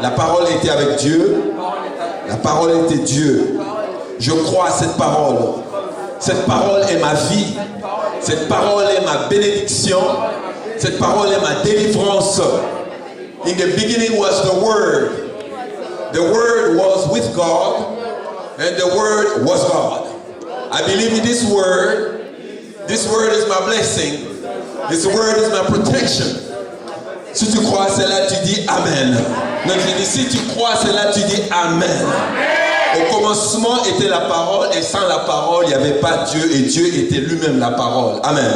La parole était avec Dieu. La parole était Dieu. Je crois à cette parole. Cette parole est ma vie. Cette parole est ma bénédiction. Cette parole est ma délivrance. In the beginning was the Word. The Word was with God. And the Word was God. I believe in this Word. This Word is my blessing. This Word is my protection. Si tu crois à cela, tu dis Amen. Donc je dis, si tu crois à cela, tu dis Amen. Au commencement était la parole, et sans la parole, il n'y avait pas Dieu, et Dieu était lui-même la parole. Amen.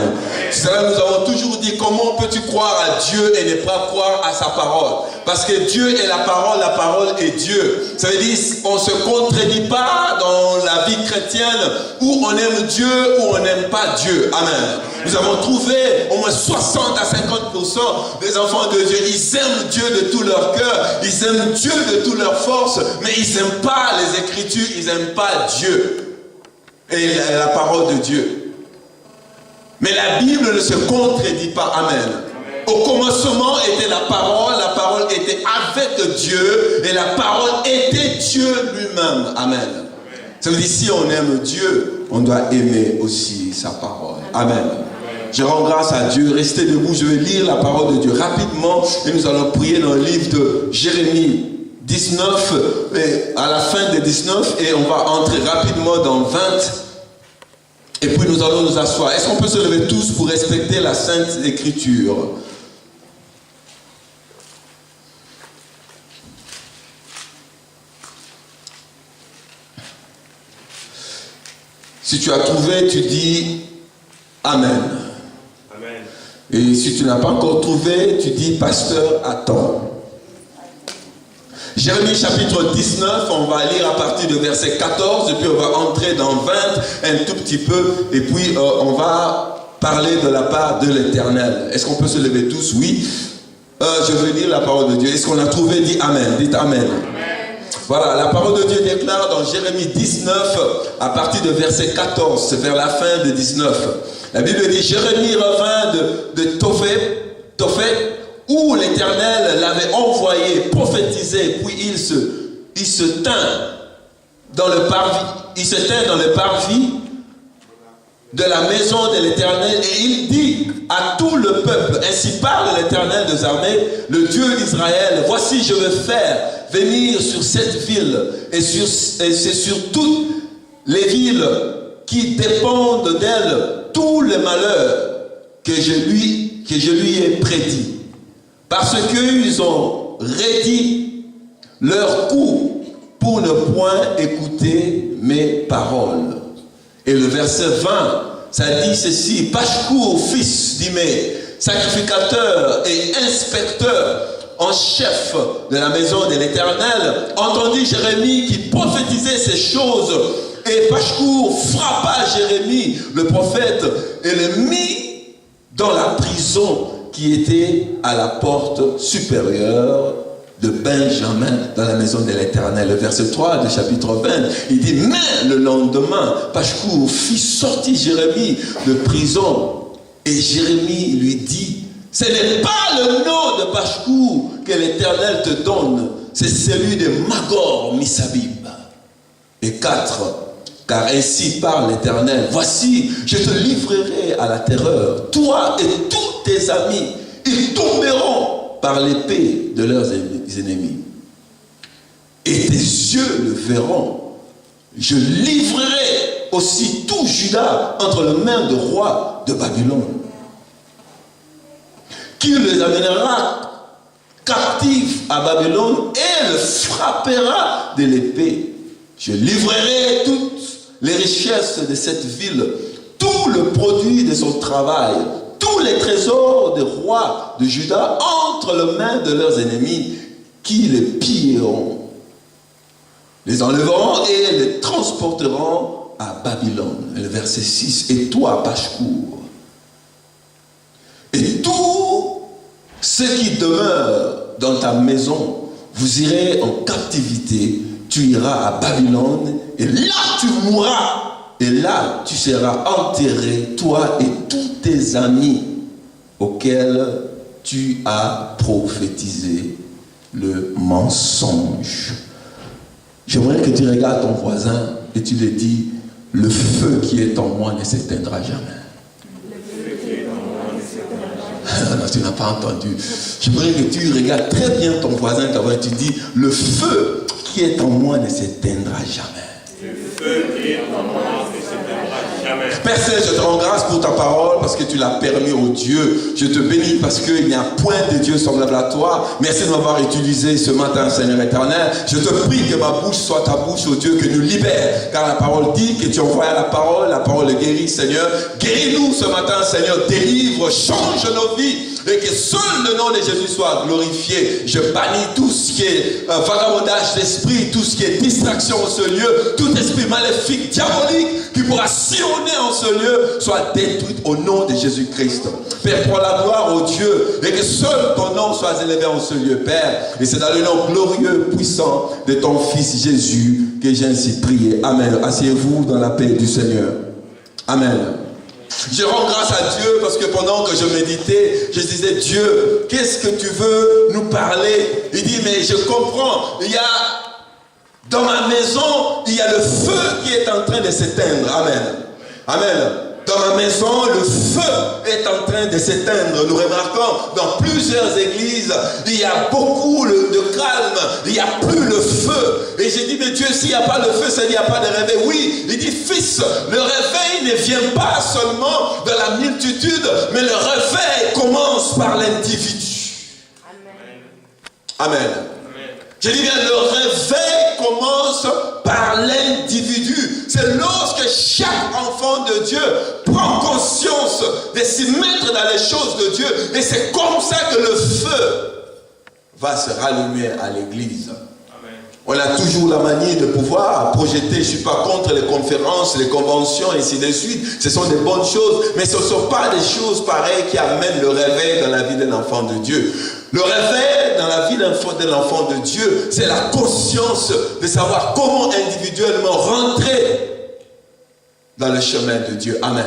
C'est cela nous avons toujours dit, comment peux-tu croire à Dieu et ne pas croire à sa parole? Parce que Dieu est la parole est Dieu. Ça veut dire, on ne se contredit pas dans la vie chrétienne où on aime Dieu ou on n'aime pas Dieu. Amen. Nous avons trouvé au moins 60 à 50% des enfants de Dieu. Ils aiment Dieu de tout leur cœur, ils aiment Dieu de toute leur force, mais ils n'aiment pas les Écritures, ils n'aiment pas Dieu et la parole de Dieu. Mais la Bible ne se contredit pas. Amen. Au commencement était la parole était avec Dieu, et la parole était Dieu lui-même. Amen. Ça veut dire, si on aime Dieu, on doit aimer aussi sa parole. Amen. Je rends grâce à Dieu. Restez debout, je vais lire la parole de Dieu rapidement, et nous allons prier dans le livre de Jérémie 19, et à la fin de 19, et on va entrer rapidement dans 20. Et puis nous allons nous asseoir. Est-ce qu'on peut se lever tous pour respecter la Sainte Écriture? Si tu as trouvé, tu dis Amen. Amen. Et si tu n'as pas encore trouvé, tu dis Pasteur, attends. Jérémie chapitre 19, on va lire à partir de verset 14, et puis on va entrer dans 20 un tout petit peu, et puis on va parler de la part de l'Éternel. Est-ce qu'on peut se lever tous? Oui. Je vais lire la parole de Dieu. Est-ce qu'on a trouvé? Dites Amen. Dites Amen. Amen. Voilà, la parole de Dieu déclare dans Jérémie 19, à partir de verset 14, c'est vers la fin de 19. La Bible dit, Jérémie revint de Tophet, où l'Éternel l'avait envoyé prophétiser, puis il se tint dans le parvis de la maison de l'Éternel, et il dit à tout le peuple, ainsi parle l'Éternel des armées, le Dieu d'Israël, voici je vais faire venir sur cette ville et c'est sur toutes les villes qui dépendent d'elle tous les malheurs que je lui ai prédits. Parce qu'ils ont raidi leur cou pour ne point écouter mes paroles. Et le verset 20, ça dit ceci, Pashkour, fils d'Imé, sacrificateur et inspecteur en chef de la maison de l'Éternel, entendit Jérémie qui prophétisait ces choses. Et Pashkour frappa Jérémie, le prophète, et le mit dans la prison qui était à la porte supérieure de Benjamin, dans la maison de l'Éternel. Le verset 3 du chapitre 20, il dit, mais le lendemain, Pashkour fit sortir Jérémie de prison, et Jérémie lui dit, ce n'est pas le nom de Pashkour que l'Éternel te donne, c'est celui de Magor Missabib. Et 4, car ainsi parle l'Éternel, voici, je te livrerai à la terreur, toi et tous tes amis, ils tomberont par l'épée de leurs ennemis. Et tes yeux le verront. Je livrerai aussi tout Juda entre les mains du roi de Babylone, qui les amènera captifs à Babylone et le frappera de l'épée. Je livrerai toutes les richesses de cette ville, tout le produit de son travail, tous les trésors des rois de Juda entre les mains de leurs ennemis, qui les pilleront, les enlèveront et les transporteront à Babylone. Le verset 6, et toi, Pashkour, et tout ce qui demeure dans ta maison, vous irez en captivité, tu iras à Babylone, et là tu mourras. Et là, tu seras enterré, toi et tous tes amis auxquels tu as prophétisé. le mensonge. J'aimerais que tu regardes ton voisin et tu lui dis, le feu qui est en moi ne s'éteindra jamais. Non, tu n'as pas entendu. J'aimerais que tu regardes très bien ton voisin et tu dis, le feu qui est en moi ne s'éteindra jamais. Le feu qui est en moi ne s'éteindra jamais. Père Céleste, je te rends grâce pour ta parole parce que tu l'as permis, oh Dieu. Je te bénis parce qu'il n'y a point de Dieu semblable à toi. Merci de m'avoir utilisé ce matin, Seigneur éternel. Je te prie que ma bouche soit ta bouche, oh Dieu, que nous libère. Car la parole dit que tu envoies la parole guérit, Seigneur. Guéris-nous ce matin, Seigneur. Délivre, change nos vies. Et que seul le nom de Jésus soit glorifié. Je bannis tout ce qui est vagabondage d'esprit, tout ce qui est distraction en ce lieu, tout esprit maléfique, diabolique, qui pourra sillonner en ce lieu, soit détruit au nom de Jésus-Christ. Père, pour la gloire au Dieu, et que seul ton nom soit élevé en ce lieu, Père. Et c'est dans le nom glorieux, puissant de ton Fils Jésus que j'ai ainsi prié. Amen. Asseyez-vous dans la paix du Seigneur. Amen. Je rends grâce à Dieu parce que pendant que je méditais, je disais, Dieu, qu'est-ce que tu veux nous parler? Il dit, mais je comprends, il y a dans ma maison, il y a le feu qui est en train de s'éteindre. Amen. Amen. Dans ma maison, le feu est en train de s'éteindre. Nous remarquons dans plusieurs églises, il y a beaucoup de calme, il n'y a plus le feu. Et j'ai dit, mais Dieu, s'il n'y a pas le feu, ça, il n'y a pas de réveil. Oui, il dit, fils, le réveil ne vient pas seulement de la multitude, mais le réveil commence par l'individu. Amen. Amen. Je dis bien, le réveil commence par l'individu. C'est lorsque chaque enfant de Dieu prend conscience de s'y mettre dans les choses de Dieu. Et c'est comme ça que le feu va se rallumer à l'église. On a toujours la manie de pouvoir projeter, je ne suis pas contre les conférences, les conventions, et ainsi de suite. Ce sont des bonnes choses, mais ce ne sont pas des choses pareilles qui amènent le réveil dans la vie d'un enfant de Dieu. Le réveil dans la vie d'un enfant de Dieu, c'est la conscience de savoir comment individuellement rentrer dans le chemin de Dieu. Amen.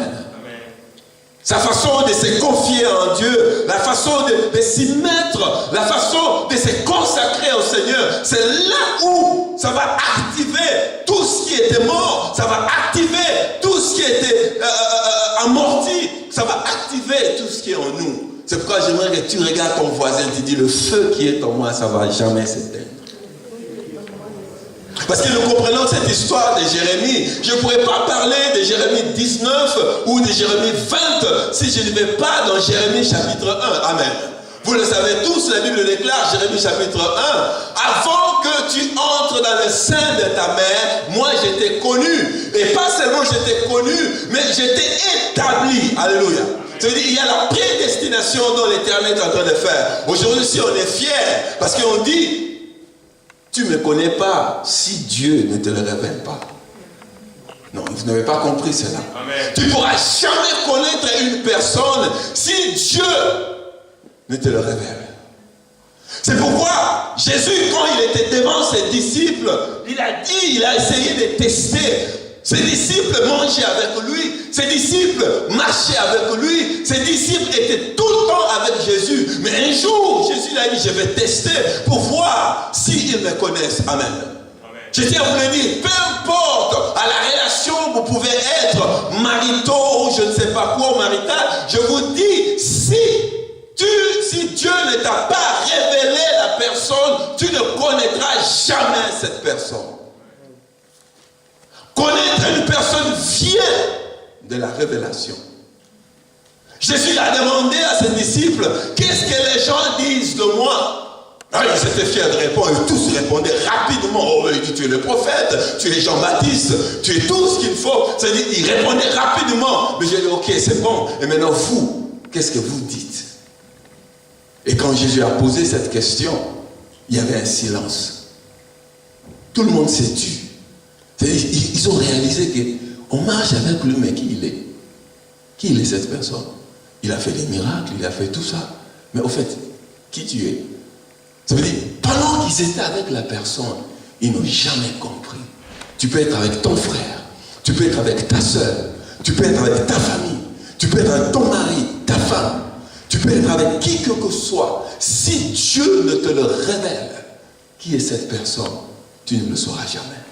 Sa façon de se confier en Dieu, la façon de s'y mettre, la façon de se consacrer au Seigneur, c'est là où ça va activer tout ce qui était mort, ça va activer tout ce qui était amorti, ça va activer tout ce qui est en nous. C'est pourquoi j'aimerais que tu regardes ton voisin, tu dis, le feu qui est en moi, ça ne va jamais s'éteindre. Parce que nous comprenons cette histoire de Jérémie. Je ne pourrais pas parler de Jérémie 19 ou de Jérémie 20 si je ne vais pas dans Jérémie chapitre 1. Amen. Vous le savez tous, la Bible déclare, Jérémie chapitre 1, avant que tu entres dans le sein de ta mère, moi je t'ai connu. Et pas seulement je t'ai connu, mais je t'ai établi. Alléluia. C'est-à-dire il y a la prédestination dont l'Éternel est en train de faire. Aujourd'hui, si on est fiers, parce qu'on dit, tu ne me connais pas si Dieu ne te le révèle pas. Non, vous n'avez pas compris cela. Amen. Tu ne pourras jamais connaître une personne si Dieu ne te le révèle. C'est pourquoi Jésus, quand il était devant ses disciples, il a dit, il a essayé de tester. Ses disciples mangeaient avec lui, ses disciples marchaient avec lui, ses disciples étaient tout le temps avec Jésus. Mais un jour, Jésus l'a dit, je vais tester pour voir s'ils me connaissent. Amen. Je tiens à vous le dire, peu importe à la relation, vous pouvez être maritaux ou je ne sais pas quoi, marital, je vous dis, si Dieu ne t'a pas révélé la personne, tu ne connaîtras jamais cette personne. Connaître une personne vient de la révélation. Jésus a demandé à ses disciples, qu'est-ce que les gens disent de moi? Alors, ils étaient fiers de répondre, et tous répondaient rapidement. Oh, il dit, tu es le prophète, tu es Jean-Baptiste, tu es tout ce qu'il faut. C'est-à-dire, ils répondaient rapidement. Mais j'ai dit, ok, c'est bon. Et maintenant, vous, qu'est-ce que vous dites? Et quand Jésus a posé cette question, il y avait un silence. Tout le monde s'est tu. Ils ont réalisé qu'on marche avec lui, mais qui il est? Qui il est cette personne? Il a fait des miracles, il a fait tout ça. Mais au fait, qui tu es? Ça veut dire, pendant qu'ils étaient avec la personne, ils n'ont jamais compris. Tu peux être avec ton frère, tu peux être avec ta soeur, tu peux être avec ta famille, tu peux être avec ton mari, ta femme, tu peux être avec qui que ce soit. Si Dieu ne te le révèle, qui est cette personne? Tu ne le sauras jamais.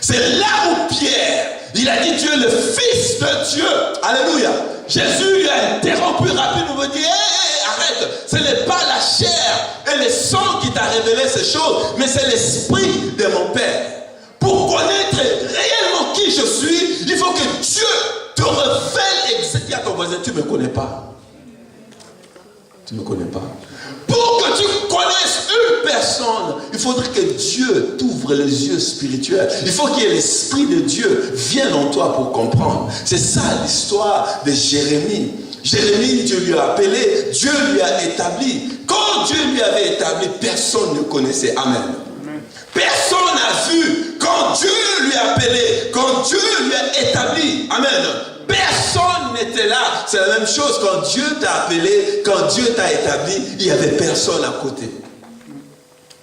C'est là où Pierre, il a dit, tu es le Fils de Dieu. Alléluia. Jésus lui a interrompu rapidement, il dit, arrête, ce n'est pas la chair et le sang qui t'a révélé ces choses, mais c'est l'Esprit de mon Père. Pour connaître réellement qui je suis, il faut que Dieu te révèle exactement à ton voisin. Tu ne me connais pas. Tu ne me connais pas. Pour que tu connaisses une personne, il faudrait que Dieu t'ouvre les yeux spirituels. Il faut qu'il y ait l'Esprit de Dieu vienne en toi pour comprendre. C'est ça l'histoire de Jérémie. Jérémie, Dieu lui a appelé, Dieu lui a établi. Quand Dieu lui avait établi, personne ne connaissait. Amen. Personne n'a vu quand Dieu lui a appelé, quand Dieu lui a établi. Amen. Personne n'était là. C'est la même chose quand Dieu t'a appelé, quand Dieu t'a établi, il n'y avait personne à côté.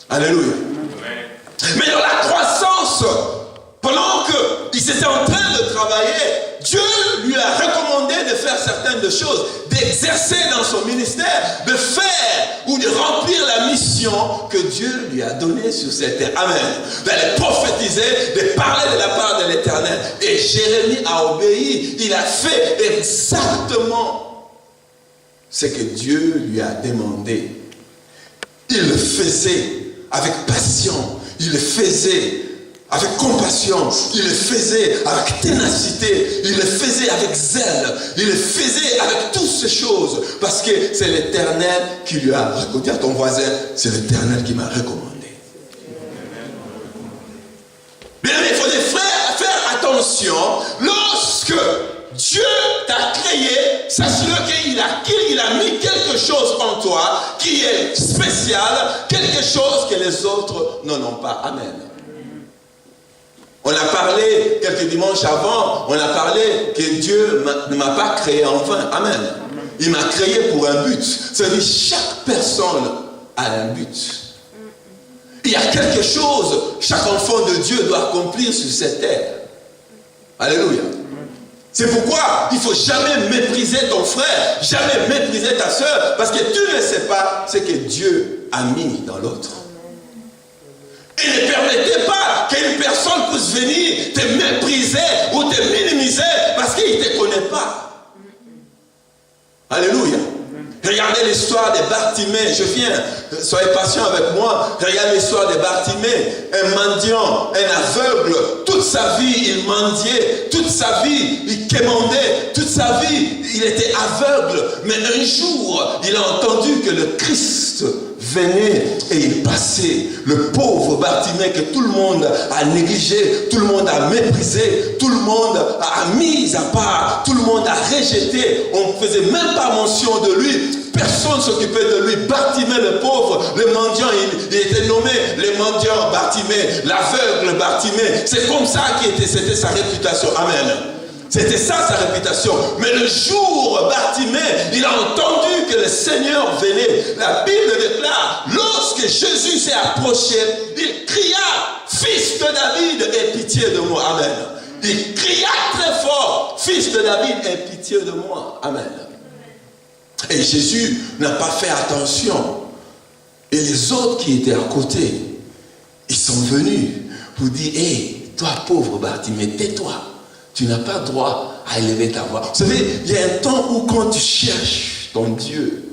Alléluia. Mais dans la croissance, pendant qu'il était en train de travailler, Dieu lui a recommandé de faire certaines choses, d'exercer dans son ministère, de faire ou de remplir la mission que Dieu lui a donnée sur cette terre. Amen. D'aller prophétiser, de parler de la part de l'Éternel. Et Jérémie a obéi. Il a fait exactement ce que Dieu lui a demandé. Il le faisait avec passion. Il le faisait avec compassion, il le faisait avec ténacité, il le faisait avec zèle, il le faisait avec toutes ces choses, parce que c'est l'Éternel qui lui a recommandé. Dis à ton voisin, c'est l'Éternel qui m'a recommandé. Bien, il faut des frères faire attention, lorsque Dieu t'a créé, sache-le qu'il a mis quelque chose en toi qui est spécial, quelque chose que les autres n'en ont pas. Amen. On a parlé, quelques dimanches avant, on a parlé que Dieu ne m'a pas créé en vain. Amen. Il m'a créé pour un but. C'est-à-dire chaque personne a un but. Il y a quelque chose, chaque enfant de Dieu doit accomplir sur cette terre. Alléluia. C'est pourquoi il ne faut jamais mépriser ton frère, jamais mépriser ta soeur, parce que tu ne sais pas ce que Dieu a mis dans l'autre. Et ne permettez pas qu'une personne puisse venir te mépriser ou te minimiser parce qu'il ne te connaît pas. Alléluia. Regardez l'histoire de Bartimée. Je viens, soyez patient avec moi. Regardez l'histoire de Bartimée. Un mendiant, un aveugle. Toute sa vie, il mendiait. Toute sa vie, il quémandait. Toute sa vie, il était aveugle. Mais un jour, il a entendu que le Christ venait et il passait. Le pauvre Bartimée que tout le monde a négligé, tout le monde a méprisé, tout le monde a mis à part, tout le monde a rejeté. On ne faisait même pas mention de lui. Personne ne s'occupait de lui. Bartimée le pauvre, le mendiant, il était nommé le mendiant Bartimée, l'aveugle Bartimée. C'est comme ça c'était sa réputation. Amen. C'était ça sa réputation. Mais le jour, Bartimée, il a entendu que le Seigneur venait. La Bible déclare, lorsque Jésus s'est approché, il cria, Fils de David, aie pitié de moi. Amen. Il cria très fort, Fils de David, aie pitié de moi. Amen. Et Jésus n'a pas fait attention. Et les autres qui étaient à côté, ils sont venus pour dire, hé, toi pauvre Bartimée, tais-toi. Tu n'as pas droit à élever ta voix. Vous savez, il y a un temps où quand tu cherches ton Dieu,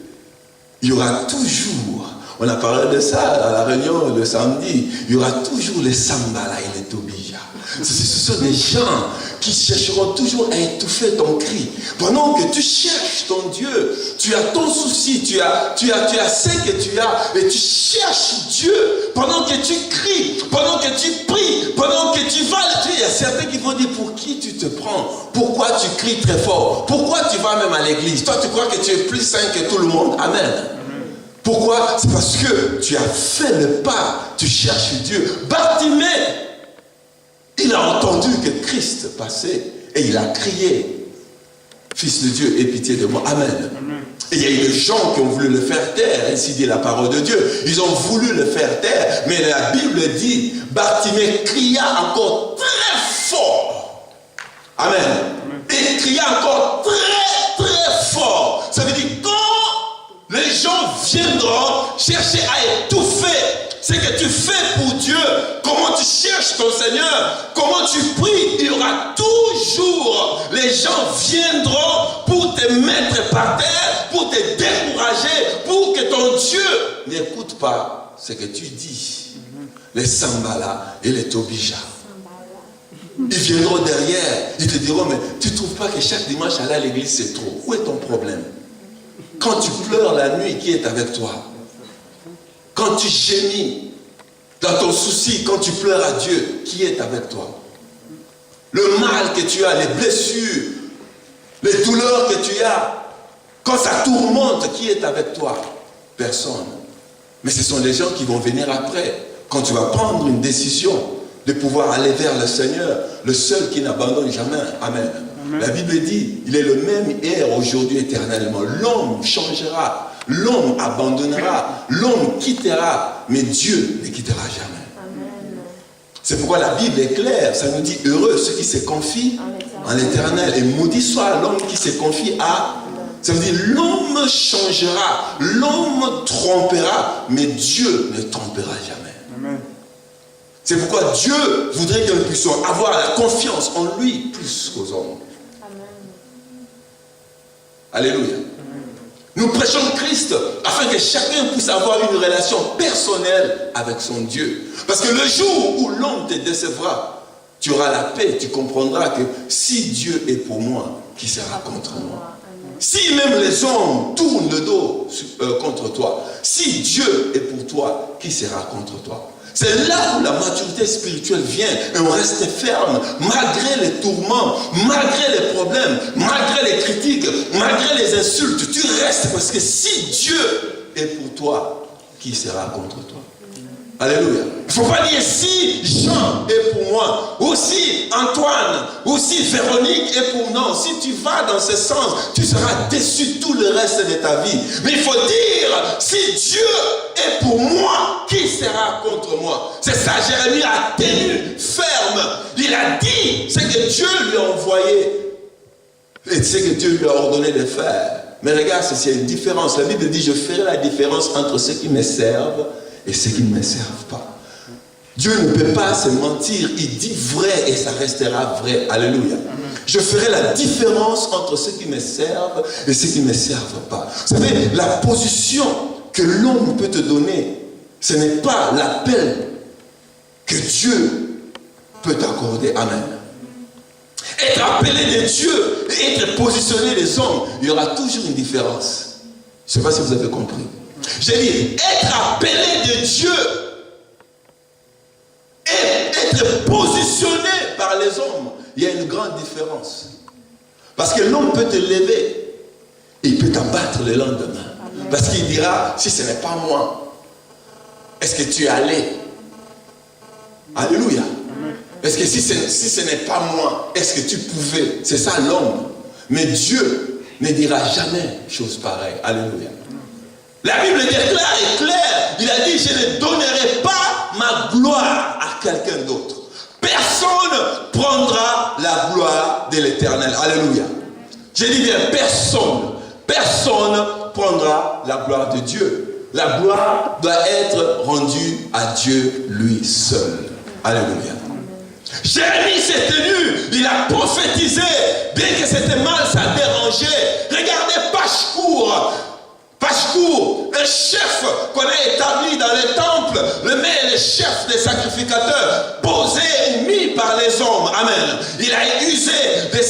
il y aura toujours, on a parlé de ça à la réunion le samedi, il y aura toujours les sambala et les tobija. Ce sont des gens qui chercheront toujours à étouffer ton cri. Pendant que tu cherches ton Dieu, tu as ton souci, tu as ce que tu as, et tu cherches Dieu. Pendant que tu cries, pendant que tu pries, pendant que tu vas, il y a certains qui vont dire, pour qui tu te prends? Pourquoi tu cries très fort? Pourquoi tu vas même à l'église? Toi, tu crois que tu es plus saint que tout le monde? Amen. Pourquoi? C'est parce que tu as fait le pas, tu cherches Dieu. Bartimée, il a entendu que Christ passait et il a crié, Fils de Dieu, aie pitié de moi. Amen. Et il y a eu des gens qui ont voulu le faire taire, ainsi dit la parole de Dieu. Ils ont voulu le faire taire, mais la Bible dit, Bartimée cria encore très fort. Amen. Et cria encore très très fort. Ça veut dire quand les gens viendront chercher à étouffer ce que tu fais pour Dieu, comment tu cherches ton Seigneur, comment tu pries, il y aura toujours, les gens viendront pour te mettre par terre, pour te décourager, pour que ton Dieu n'écoute pas ce que tu dis. Les Sambala et les Tobija. Ils viendront derrière, ils te diront, mais tu ne trouves pas que chaque dimanche aller à l'église c'est trop? Où est ton problème? Quand tu pleures la nuit, qui est avec toi? Quand tu gémis dans ton souci, quand tu pleures à Dieu, qui est avec toi? Le mal que tu as, les blessures, les douleurs que tu as, quand ça tourmente, qui est avec toi? Personne. Mais ce sont les gens qui vont venir après. Quand tu vas prendre une décision de pouvoir aller vers le Seigneur, le seul qui n'abandonne jamais. Amen. Amen. La Bible dit, il est le même hier, aujourd'hui, éternellement. L'homme changera, l'homme abandonnera, l'homme quittera, mais Dieu ne quittera jamais. Amen. C'est pourquoi la Bible est claire, ça nous dit, heureux ceux qui se confient en l'Éternel. Et maudit soit l'homme qui se confie à... Ça veut dire, l'homme changera, l'homme trompera, mais Dieu ne trompera jamais. Amen. C'est pourquoi Dieu voudrait que nous puissions avoir la confiance en lui plus qu'aux hommes. Amen. Alléluia. Amen. Nous prêchons Christ afin que chacun puisse avoir une relation personnelle avec son Dieu. Parce que le jour où l'homme te décevra, tu auras la paix, tu comprendras que si Dieu est pour moi, qui sera contre moi? Si même les hommes tournent le dos contre toi, si Dieu est pour toi, qui sera contre toi? C'est là où la maturité spirituelle vient et on reste ferme, malgré les tourments, malgré les problèmes, malgré les critiques, malgré les insultes. Tu restes parce que si Dieu est pour toi, qui sera contre toi? Alléluia. Il ne faut pas dire si Jean est pour moi, aussi Antoine, aussi Véronique est pour nous. Si tu vas dans ce sens, tu seras déçu tout le reste de ta vie. Mais il faut dire, si Dieu est pour moi, qui sera contre moi? C'est ça, Jérémie a tenu ferme. Il a dit ce que Dieu lui a envoyé et ce que Dieu lui a ordonné de faire. Mais regarde, c'est une différence. La Bible dit, je ferai la différence entre ceux qui me servent et ceux qui ne me servent pas. Dieu ne peut pas se mentir, il dit vrai et ça restera vrai. Alléluia. Je ferai la différence entre ceux qui me servent et ceux qui ne me servent pas. Vous savez, la position que l'homme peut te donner, ce n'est pas l'appel que Dieu peut t'accorder. Amen. Être appelé de Dieu et être positionné des hommes, il y aura toujours une différence. Je ne sais pas si vous avez compris. J'ai dit, être appelé de Dieu et être positionné par les hommes, il y a une grande différence. Parce que l'homme peut te lever et il peut t'abattre le lendemain. Parce qu'il dira, si ce n'est pas moi, est-ce que tu es allé? Alléluia. Est-ce que si ce n'est pas moi, est-ce que tu pouvais? C'est ça l'homme. Mais Dieu ne dira jamais chose pareille. Alléluia. La Bible déclare et claire, il a dit, je ne donnerai pas ma gloire à quelqu'un d'autre. Personne prendra la gloire de l'Éternel. Alléluia. J'ai dit bien, personne prendra la gloire de Dieu. La gloire doit être rendue à Dieu lui seul. Alléluia. Jérémie s'est tenu, il a prophétisé, bien que c'était mal, ça dérangeait. Regardez Pachkour, un chef qu'on a établi dans les temples, le chef des sacrificateurs, posé et mis par les hommes. Amen. Il a usé de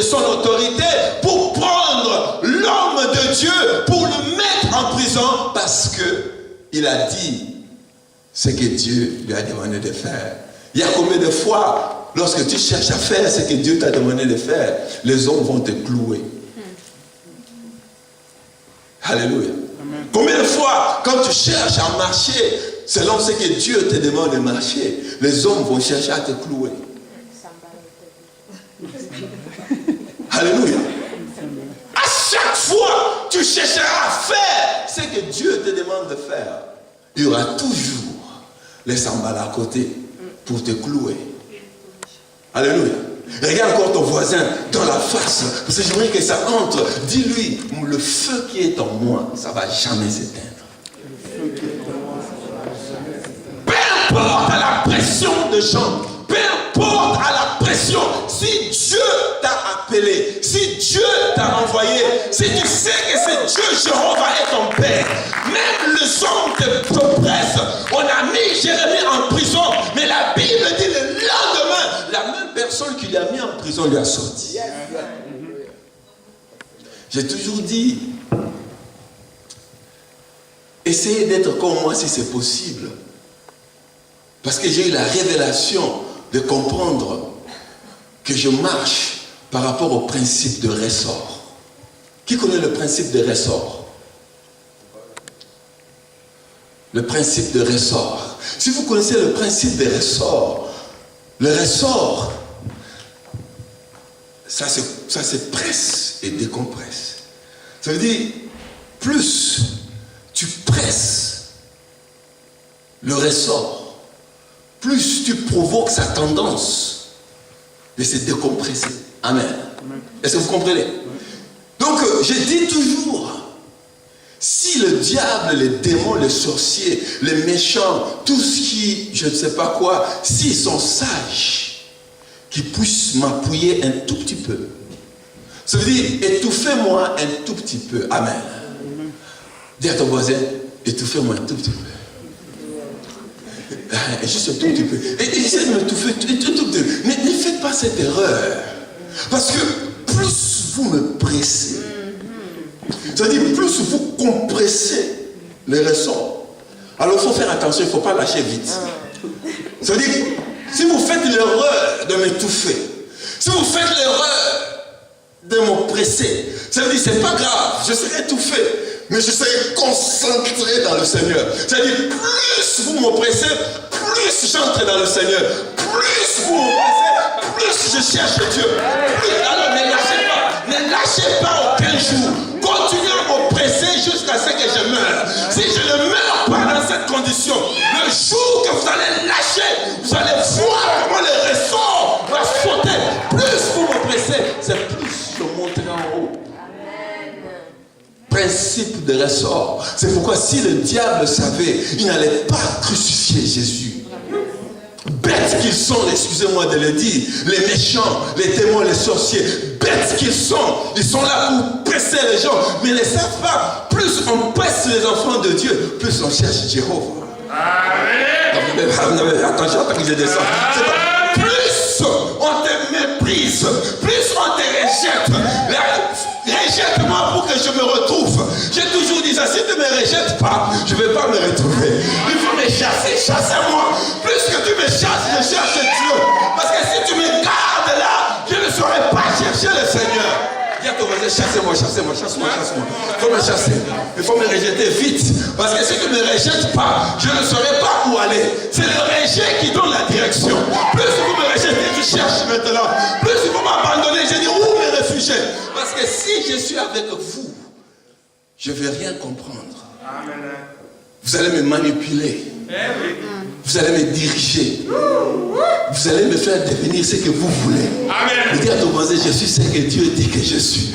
son autorité pour prendre l'homme de Dieu, pour le mettre en prison, parce qu'il a dit ce que Dieu lui a demandé de faire. Il y a combien de fois, lorsque tu cherches à faire ce que Dieu t'a demandé de faire, les hommes vont te clouer. Alléluia. Amen. Combien de fois, quand tu cherches à marcher, selon ce que Dieu te demande de marcher, les hommes vont chercher à te clouer. Alléluia. À chaque fois, tu chercheras à faire ce que Dieu te demande de faire. Il y aura toujours les sambales à côté pour te clouer. Alléluia. Regarde encore ton voisin dans la face. Parce que j'aimerais que ça entre. Dis-lui, le feu qui est en moi, ça ne va jamais s'éteindre. importe la pression de gens, peu importe à la pression, si Dieu t'a appelé, si Dieu t'a envoyé, si tu sais que c'est Dieu, Jéhovah est ton Père, même les hommes t'oppressent. On a mis Jérémie en prison, mais la Bible dit le lendemain, la même personne qui l'a mis en prison lui a sorti. J'ai toujours dit, essayez d'être comme moi si c'est possible. Parce que j'ai eu la révélation de comprendre que je marche par rapport au principe de ressort. Qui connaît le principe de ressort? Le principe de ressort. Si vous connaissez le principe de ressort, le ressort, ça se presse et décompresse. Ça veut dire, plus tu presses le ressort, plus tu provoques sa tendance de se décompresser. Amen. Est-ce que vous comprenez? Donc, je dis toujours, si le diable, les démons, les sorciers, les méchants, tout ce qui, je ne sais pas quoi, s'ils sont sages, qu'ils puissent m'appuyer un tout petit peu. Ça veut dire, étouffez-moi un tout petit peu. Amen. Dis à ton voisin, étouffez-moi un tout petit peu. Juste un tout petit peu. Et essayez de m'étouffer un tout petit peu. Ne faites pas cette erreur. Parce que plus vous me pressez, c'est-à-dire plus vous compressez les ressorts, alors il faut faire attention, il ne faut pas lâcher vite. C'est-à-dire, si vous faites l'erreur de m'étouffer, si vous faites l'erreur de me presser, ça veut dire, c'est pas grave, je serai étouffé, mais je serai concentré dans le Seigneur. C'est-à-dire, plus vous me pressez, plus j'entre dans le Seigneur. Plus vous me pressez, plus je cherche Dieu. Alors ne lâchez pas aucun jour. Continuez à me presser jusqu'à ce que je meure. Si je ne meurs pas dans cette condition, le jour que vous allez lâcher, vous allez voir comment les ressorts vont sauter. Plus vous me pressez, c'est plus je monterai en haut. Principe de ressort. C'est pourquoi si le diable savait, il n'allait pas crucifier Jésus. Bêtes qu'ils sont, excusez-moi de le dire, les méchants, les démons, les sorciers, bêtes qu'ils sont, ils sont là pour presser les gens, mais ils ne savent pas. Plus on presse les enfants de Dieu, plus on cherche Jéhovah. Amen. Attention, attends que je descends. Plus on te méprise, plus on te rejette. Rejette-moi pour que je me retrouve. J'ai toujours dit ça, si tu ne me rejettes pas, je ne vais pas me retrouver. Il faut me chasser, chasse-moi. Plus que tu me chasses, je cherche Dieu. Parce que si tu me gardes là, je ne saurais pas chercher le Seigneur. Dis à ton voisin, chassez-moi. Il faut me chasser. Il faut me rejeter vite. Parce que si tu ne me rejettes pas, je ne saurais pas où aller. C'est le rejet qui donne la direction. Plus vous me rejetez, je cherche maintenant. Plus vous m'abandonnez, je dis où me réfugier. Parce que si je suis avec vous, je ne vais rien comprendre. Vous allez me manipuler. Vous allez me diriger. Vous allez me faire devenir ce que vous voulez. Amen. Dis à ton voisin, je suis ce que Dieu dit que je suis.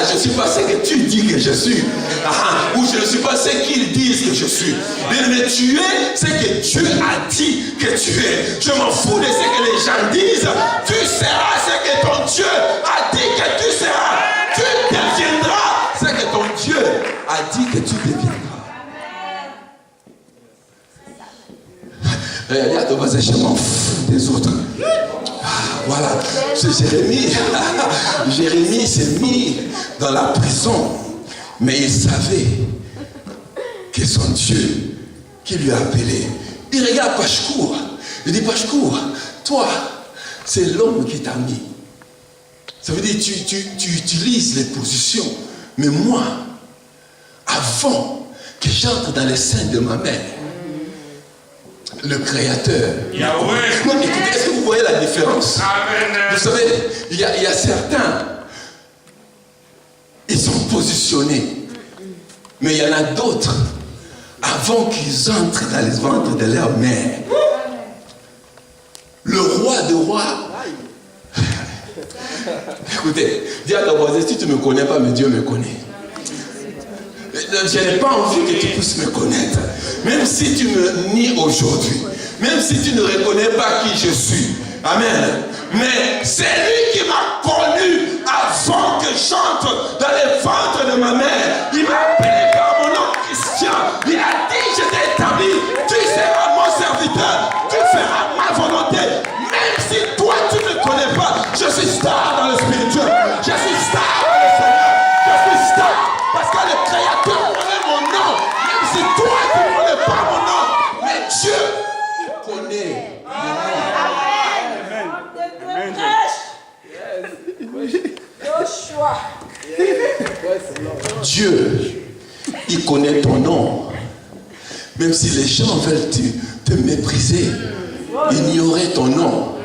Je ne suis pas ce que tu dis que je suis. Ou je ne suis pas ce qu'ils disent que je suis. Mais tu es ce que Dieu a dit que tu es. Je m'en fous de ce que les gens disent. Tu seras ce que ton Dieu a dit que tu seras. Tu deviendras ce que ton Dieu a dit que tu deviendras. Regarde ton voisin, je m'en fous des autres. Voilà, c'est Jérémie s'est mis dans la prison, mais il savait que son Dieu qui lui a appelé. Il regarde Pachkour, il dit Pachkour, toi, c'est l'homme qui t'a mis. Ça veut dire tu utilises les positions, mais moi, avant que j'entre dans les seins de ma mère, le Créateur. Non, écoutez, est-ce que vous voyez la différence? Amen. Vous savez, il y a certains, ils sont positionnés, mais il y en a d'autres, avant qu'ils entrent dans les ventres de leur mère, le roi de rois. Écoutez, dis à ton voisin, si tu ne me connais pas, mais Dieu me connaît. Je n'ai pas envie que tu puisses me connaître. même si tu me nies aujourd'hui, même si tu ne reconnais pas qui je suis. Amen. Mais c'est lui qui m'a connu avant que je chante dans les ventres de ma mère. Il m'a appelé par mon nom Christian. Il a dit, je t'ai établi, tu seras mon serviteur, tu feras ma volonté. Même si toi tu ne me connais pas, je suis star dans le spirituel. Je suis star dans le Seigneur. Je suis star parce que le Créateur connaît mon nom. Même si toi tu ne connais pas mon nom, mais Dieu connaît mon nom. Dieu, il connaît ton nom. Même si les gens veulent te mépriser, ignorer ton nom.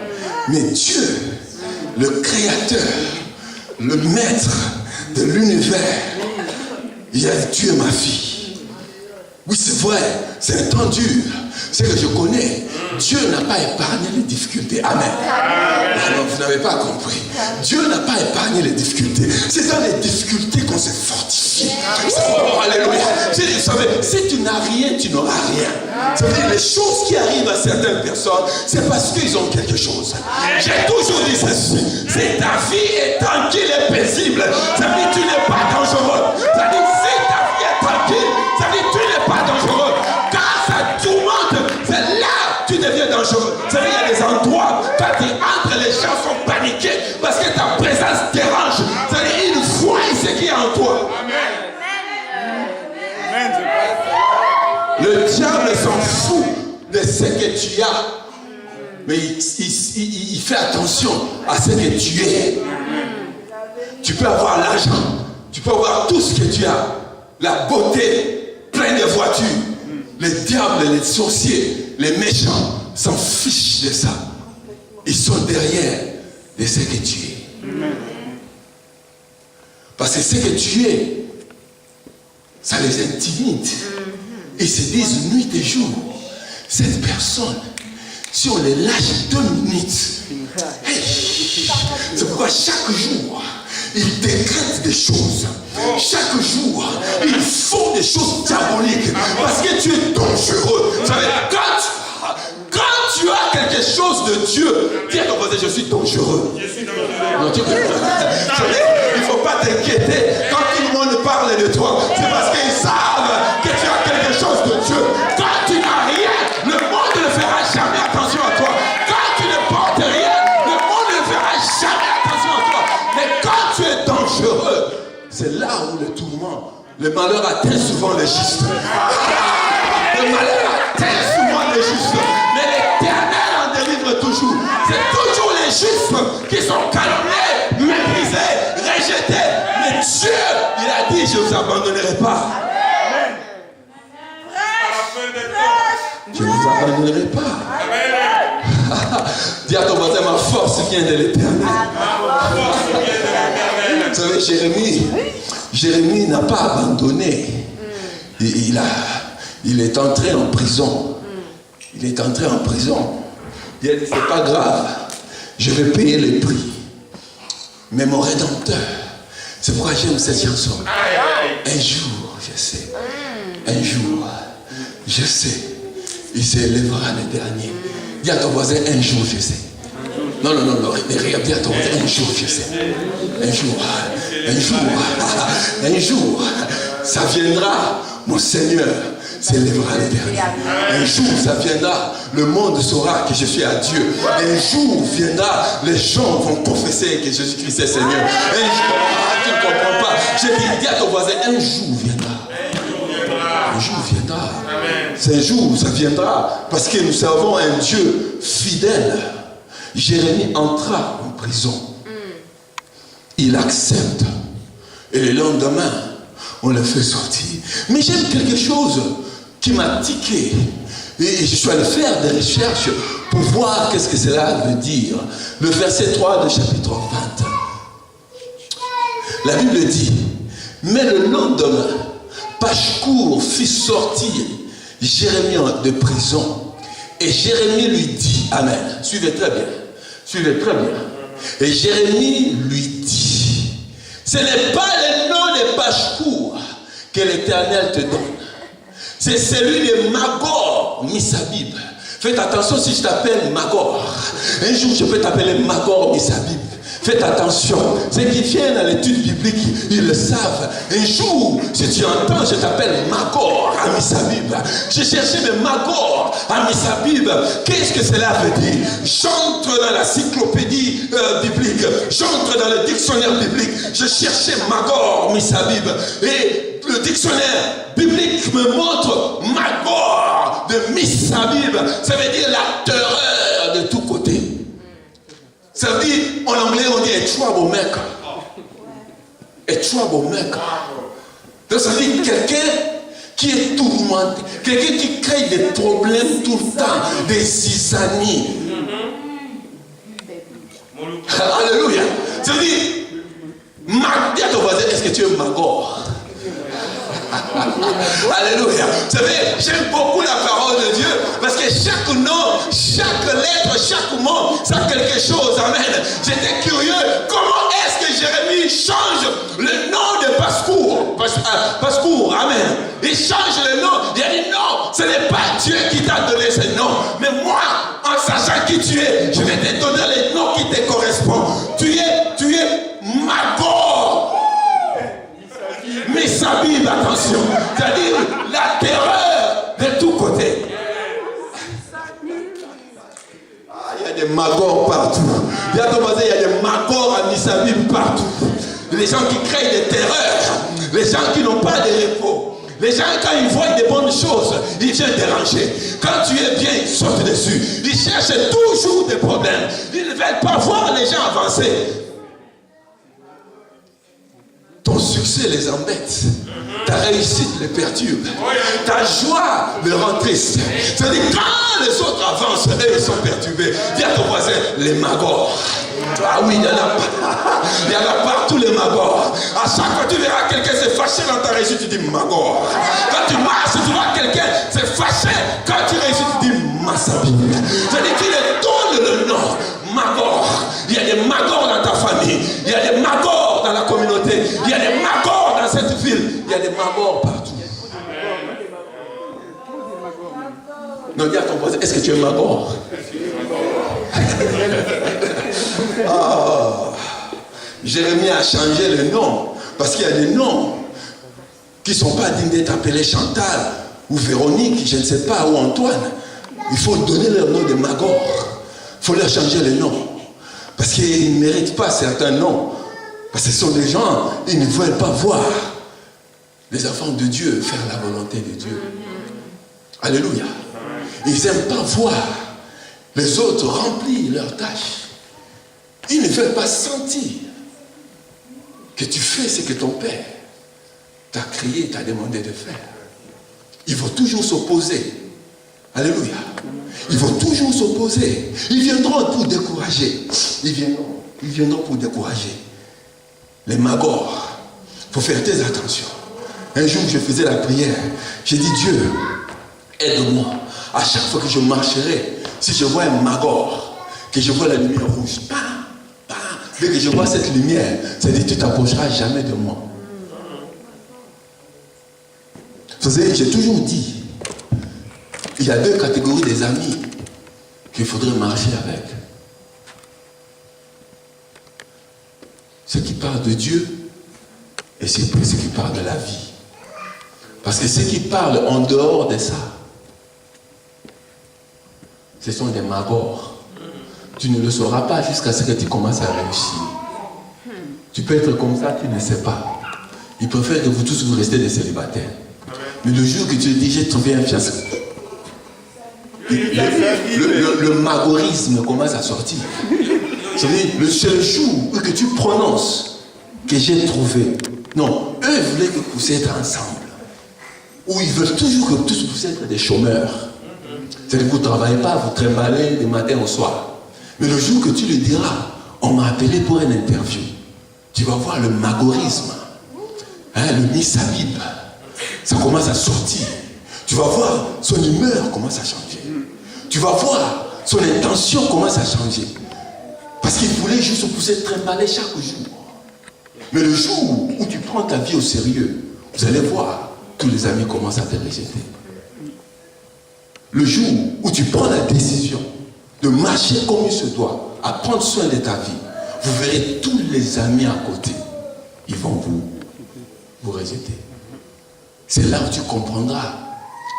Mais Dieu, le Créateur, le Maître de l'univers, il a dit, tu es ma fille. Oui, c'est vrai, c'est un temps dur. C'est que je connais. Dieu n'a pas épargné les difficultés. Amen. Alors, vous n'avez pas compris. Dieu n'a pas épargné les difficultés. C'est dans les difficultés qu'on s'est fortifié. Oh, alléluia. Vous savez, si tu n'as rien, tu n'auras rien. Ça veut dire les choses qui arrivent à certaines personnes, c'est parce qu'ils ont quelque chose. J'ai toujours dit ceci. Si ta vie est tranquille et paisible, ça veut dire que tu n'es pas dangereux. Ça veut dire si ta vie est tranquille, ça veut dire que tu n'es pas dangereux. Quand ça tourmente, c'est là que tu deviens dangereux. Ça veut dire qu'il y a des endroits, quand tu entres, les gens sont paniqués parce que ta présence dérange. Ça veut dire qu'ils voient ce qui est en toi. Le diable s'en fout de ce que tu as, mais il fait attention à ce que tu es. Tu peux avoir l'argent, tu peux avoir tout ce que tu as, la beauté, plein de voitures. Les diables, les sorciers, les méchants s'en fichent de ça. Ils sont derrière de ce que tu es. Parce que ce que tu es, ça les intimide. Ils se disent nuit et jour, cette personne, si on les lâche 2 minutes, hey, c'est pourquoi chaque jour, ils décrètent des choses. Chaque jour, ils font des choses diaboliques parce que tu es dangereux. Vous savez, quand tu as quelque chose de Dieu, dis à ton voisin, je suis dangereux. Non, il ne faut pas t'inquiéter quand tout le monde parle de toi. C'est parce qu'ils savent que tu as quelque chose de Dieu. Quand tu n'as rien, le monde ne fera jamais attention à toi. Quand tu ne portes rien, le monde ne fera jamais attention à toi. Mais quand tu es dangereux, c'est là où le tourment, le malheur atteint souvent les justes. Le malheur atteint souvent les justes. Mais l'Éternel en délivre toujours. C'est toujours les justes qui sont calomniés, méprisés, rejetés. Mais Dieu, il a dit, je ne vous abandonnerai pas. Je ne vous abandonnerai pas. Dis à ton voisin, ma force vient de l'Éternel. Vous savez, Jérémie n'a pas abandonné. Il est entré en prison. Il est entré en prison. Il a dit, c'est pas grave. Je vais payer le prix. Mais mon Rédempteur, c'est pourquoi j'aime cette chanson. Un jour, je sais. Un jour, je sais. Il s'élèvera le dernier. Dis à ton voisin, un jour, je sais. Non, dis à ton voisin, un jour, je sais. Un jour, ça viendra, mon Seigneur s'élèvera le dernier. Un jour, ça viendra, le monde saura que je suis à Dieu. Un jour viendra, les gens vont confesser que Jésus-Christ est Seigneur. Un jour, tu ne comprends pas. Je dis à ton voisin, un jour viendra. Un jour viendra. C'est un jour, ça viendra. Parce que nous servons un Dieu fidèle. Jérémie entra en prison. Il accepte. Et le lendemain, on le fait sortir. Mais j'aime quelque chose qui m'a tiqué. Et je suis allé faire des recherches pour voir qu'est-ce que cela veut dire. Le verset 3 de chapitre 20. La Bible dit, mais le lendemain, Pachkour fit sortir Jérémie de prison. Et Jérémie lui dit, amen, suivez très bien. Et Jérémie lui dit, ce n'est pas le nom de Pachkour que l'Éternel te donne. C'est celui de Magor, Missabib. Faites attention si je t'appelle Magor. Un jour, je peux t'appeler Magor, Missabib. Faites attention. Ceux qui viennent à l'étude biblique, ils le savent. Un jour, si tu entends, je t'appelle Magor, Missabib. Je cherchais le Magor, Missabib. Qu'est-ce que cela veut dire? J'entre dans la cyclopédie biblique. J'entre dans le dictionnaire biblique. Je cherchais Magor, Missabib. Et le dictionnaire biblique me montre Magor de Missabib. Ça veut dire la terreur de tous côtés. Ça veut dire, en anglais, on dit a troublemaker. A troublemaker. Donc ça veut dire quelqu'un qui est tourmenté, quelqu'un qui crée des problèmes tout le temps, des zizanies. Alléluia. Ça veut dire, dis à ton voisin, est-ce que tu es Magor? Alléluia. Vous savez, j'aime beaucoup la parole de Dieu parce que chaque nom, chaque lettre, chaque mot, ça a quelque chose. Amen. J'étais curieux. Comment est-ce que Jérémie change le nom de Pascour? Pascour, amen. Il change le nom. Il a dit non, ce n'est pas Dieu qui t'a donné ce nom. Mais moi, en sachant qui tu es, je vais te donner les noms qui te correspondent. Tu es Magor. Missabib, attention, c'est-à-dire la terreur de tous côtés. Il y a des Magors partout. Il y a des Magors à Missabib partout. Les gens qui créent des terreurs, les gens qui n'ont pas de repos. Les gens, quand ils voient des bonnes choses, ils viennent déranger. Quand tu es bien, ils sautent dessus. Ils cherchent toujours des problèmes. Ils ne veulent pas voir les gens avancer. Ton succès les embête. Ta réussite les perturbe. Ta joie les rend triste. C'est-à-dire quand les autres avancent, eux ils sont perturbés. Dis à ton voisin, les Magors. Ah oui, il y en a partout les Magors. À chaque fois que tu verras quelqu'un se fâcher dans ta réussite, tu dis Magor. Quand tu marches, tu vois quelqu'un se fâcher. Quand tu réussis, tu dis Missabib. C'est-à-dire qu'il donne le nom Magor. Il y a des Magors dans ta famille. Il y a des Magors dans la communauté. Il y a des Magors dans cette ville. Il y a des Magors partout. Non, dis à ton voisin, est-ce que tu es Magor? Jérémie a changé le nom parce qu'il y a des noms qui ne sont pas dignes d'être appelés Chantal ou Véronique, je ne sais pas, ou Antoine. Il faut donner leur nom de Magor. Il faut leur changer le nom parce qu'ils ne méritent pas certains noms. Parce que ce sont des gens, ils ne veulent pas voir les enfants de Dieu faire la volonté de Dieu. Alléluia. Ils n'aiment pas voir les autres remplir leurs tâches. Ils ne veulent pas sentir que tu fais ce que ton père t'a crié, t'a demandé de faire. Ils vont toujours s'opposer. Alléluia. Ils vont toujours s'opposer. Ils viendront pour décourager. Ils viendront pour décourager. Les Magors. Il faut faire très attention. Un jour, je faisais la prière. J'ai dit, Dieu, aide-moi. À chaque fois que je marcherai, si je vois un Magor, que je vois la lumière rouge, dès que je vois cette lumière, ça dit, tu ne t'approcheras jamais de moi. Vous savez, j'ai toujours dit, il y a deux catégories des amis qu'il faudrait marcher avec. Ceux qui parlent de Dieu et ceux qui parlent de la vie. Parce que ceux qui parlent en dehors de ça, ce sont des Magors. Tu ne le sauras pas jusqu'à ce que tu commences à réussir. Tu peux être comme ça, tu ne sais pas. Ils préfèrent que vous tous vous restez des célibataires. Mais le jour que tu dis, j'ai trouvé un fiancé, le magorisme commence à sortir. C'est-à-dire, le seul jour que tu prononces que j'ai trouvé. Non, eux voulaient que vous puissiez être ensemble. Ou ils veulent toujours que tous vous puissiez être des chômeurs. C'est-à-dire que vous ne travaillez pas, vous trimballez du matin au soir. Mais le jour que tu lui diras, on m'a appelé pour une interview, tu vas voir le magorisme, le Missabib, ça commence à sortir. Tu vas voir son humeur commence à changer. Tu vas voir son intention commence à changer. Parce qu'il voulait juste pousser trimballer chaque jour. Mais le jour où tu prends ta vie au sérieux, vous allez voir, tous les amis commencent à te rejeter. le jour où tu prends la décision de marcher comme il se doit, à prendre soin de ta vie, vous verrez tous les amis à côté, ils vont vous rejeter. C'est là où tu comprendras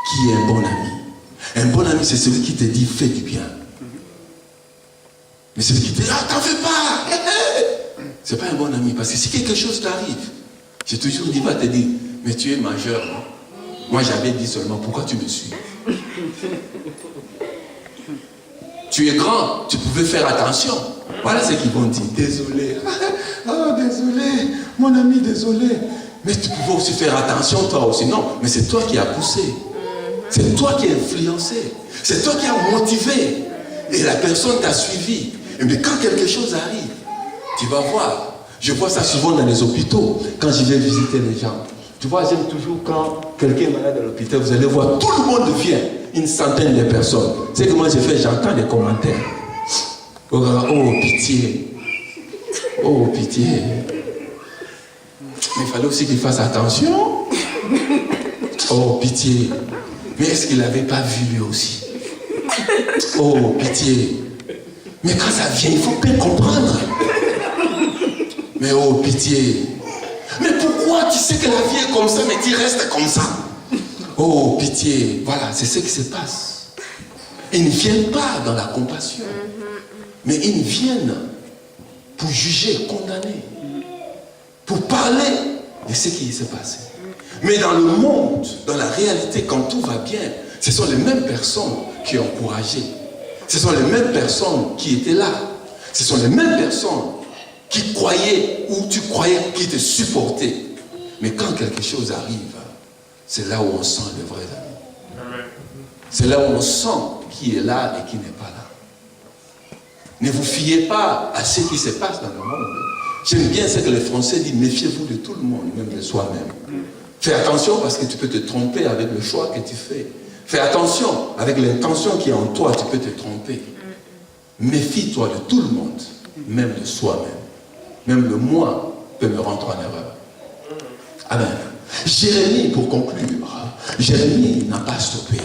qui est un bon ami. Un bon ami, c'est celui qui te dit fais du bien. Mais celui qui te dit ah, t'en fais pas. C'est pas un bon ami. Parce que si quelque chose t'arrive, j'ai toujours dit, va te dire, mais tu es majeur. Non? Moi j'avais dit seulement, pourquoi tu me suis? Tu es grand, tu pouvais faire attention. Voilà ce qu'ils vont dire. Désolé. Oh, désolé. Mon ami, désolé. Mais tu pouvais aussi faire attention toi aussi. Non, mais c'est toi qui as poussé. C'est toi qui as influencé. C'est toi qui as motivé. Et la personne t'a suivi. Mais quand quelque chose arrive, tu vas voir. Je vois ça souvent dans les hôpitaux, quand je vais visiter les gens. Tu vois, j'aime toujours quand quelqu'un est malade à l'hôpital, vous allez voir, tout le monde vient, une centaine de personnes. C'est que moi j'ai fait, j'entends des commentaires. Oh, pitié. Oh, pitié. Mais il fallait aussi qu'il fasse attention. Oh, pitié. Mais est-ce qu'il n'avait pas vu lui aussi? Oh, pitié. Mais quand ça vient, il faut bien comprendre. Mais oh, pitié. Mais pourquoi tu sais que la vie est comme ça, mais tu restes comme ça? Oh, pitié. Voilà, c'est ce qui se passe. Ils ne viennent pas dans la compassion, mais ils viennent pour juger, condamner, pour parler de ce qui s'est passé. Mais dans le monde, dans la réalité, quand tout va bien, ce sont les mêmes personnes qui ont encouragé. Ce sont les mêmes personnes qui étaient là. Ce sont les mêmes personnes qui croyaient ou tu croyais qui te supportaient. Mais quand quelque chose arrive, c'est là où on sent les vrais amis. C'est là où on sent qui est là et qui n'est pas là. Ne vous fiez pas à ce qui se passe dans le monde. J'aime bien ce que les Français disent, méfiez-vous de tout le monde, même de soi-même. Fais attention parce que tu peux te tromper avec le choix que tu fais. Fais attention avec l'intention qui est en toi, tu peux te tromper. Méfie-toi de tout le monde, même de soi-même. Même le moi peut me rendre en erreur. Amen. Jérémie, pour conclure, Jérémie n'a pas stoppé.